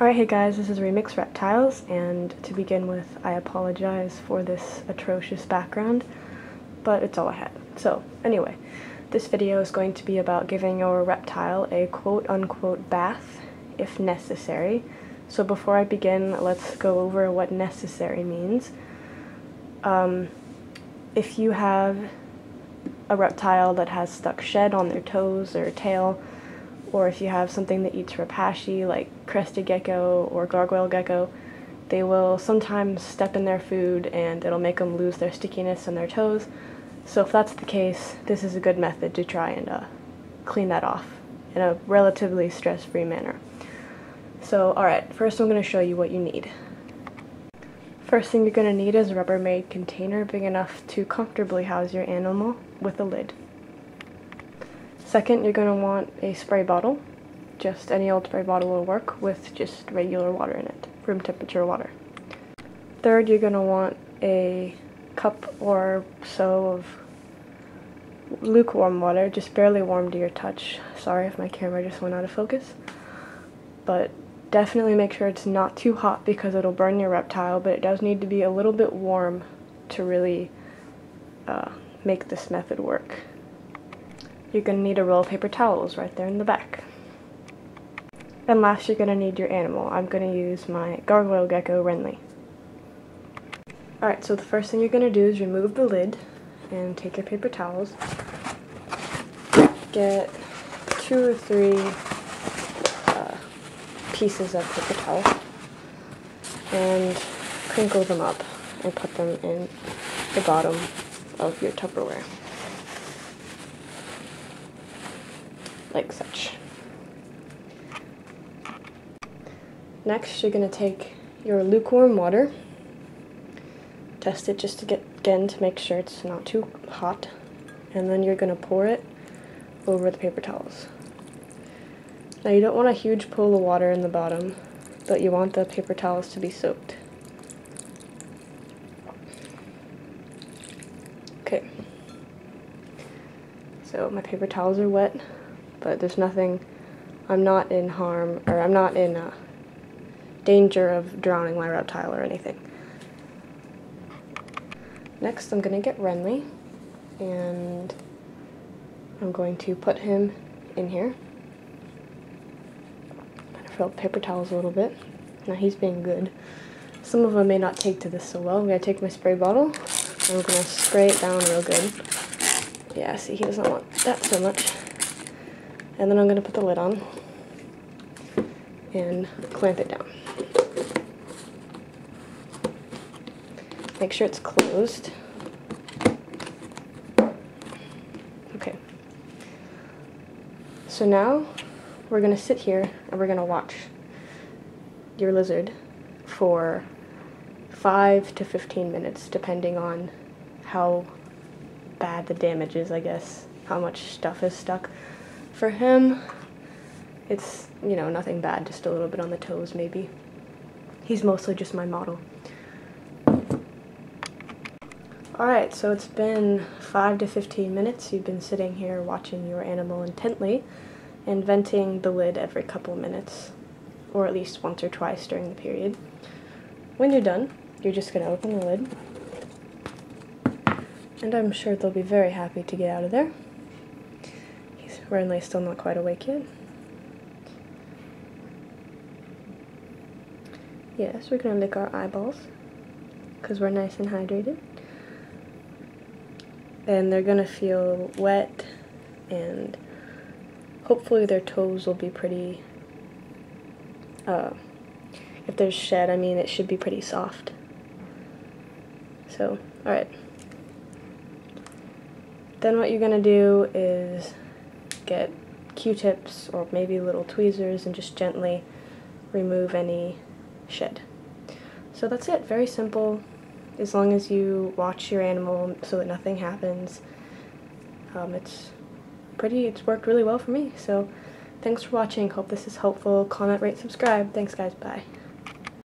Alright, hey guys, this is Remix Reptiles, and to begin with, I apologize for this atrocious background, but it's all I had. So, anyway, this video is going to be about giving your reptile a quote-unquote bath, if necessary. So before I begin, let's go over what necessary means. If you have a reptile that has stuck shed on their toes or tail, or if you have something that eats rapashi like crested gecko or gargoyle gecko, they will sometimes step in their food and it'll make them lose their stickiness on their toes. So if that's the case, this is a good method to try and clean that off in a relatively stress-free manner. So alright, first I'm going to show you what you need. First thing you're going to need is a Rubbermaid container big enough to comfortably house your animal with a lid. Second, you're going to want a spray bottle. Just any old spray bottle will work with just regular water in it, room temperature water. Third, you're going to want a cup or so of lukewarm water, just barely warm to your touch. Sorry if my camera just went out of focus. But definitely make sure it's not too hot because it'll burn your reptile, but it does need to be a little bit warm to really make this method work. You're going to need a roll of paper towels right there in the back. And last, you're going to need your animal. I'm going to use my gargoyle gecko Renly. Alright, so the first thing you're going to do is remove the lid and take your paper towels. Get 2 or 3 pieces of paper towel and crinkle them up and put them in the bottom of your Tupperware. Like such. Next, you're going to take your lukewarm water, test it just to get, again, to make sure it's not too hot, and then you're going to pour it over the paper towels. Now you don't want a huge pool of water in the bottom, but you want the paper towels to be soaked. Okay. So my paper towels are wet, but there's nothing, I'm not in harm, or I'm not in danger of drowning my reptile or anything. Next, I'm going to get Renly, and I'm going to put him in here. I'm going to fill up paper towels a little bit. Now he's being good. Some of them may not take to this so well. I'm going to take my spray bottle, and I'm going to spray it down real good. Yeah, see, he doesn't want that so much. And then I'm going to put the lid on and clamp it down. Make sure it's closed. Okay. So now we're going to sit here and we're going to watch your lizard for 5 to 15 minutes, depending on how bad the damage is, I guess, how much stuff is stuck. For him, it's, you know, nothing bad, just a little bit on the toes maybe. He's mostly just my model. Alright, so it's been 5 to 15 minutes. You've been sitting here watching your animal intently and venting the lid every couple minutes, or at least once or twice during the period. When you're done, you're just going to open the lid, and I'm sure they'll be very happy to get out of there. Renly's still not quite awake yet. Yes, we're going to lick our eyeballs because we're nice and hydrated. And they're going to feel wet, and hopefully their toes will be pretty, if there's shed, I mean, it should be pretty soft. So, alright. Then what you're going to do is get Q-tips or maybe little tweezers and just gently remove any shed. So that's it, very simple. As long as you watch your animal so that nothing happens, it's worked really well for me. So thanks for watching, hope this is helpful. Comment, rate, subscribe. Thanks guys, bye.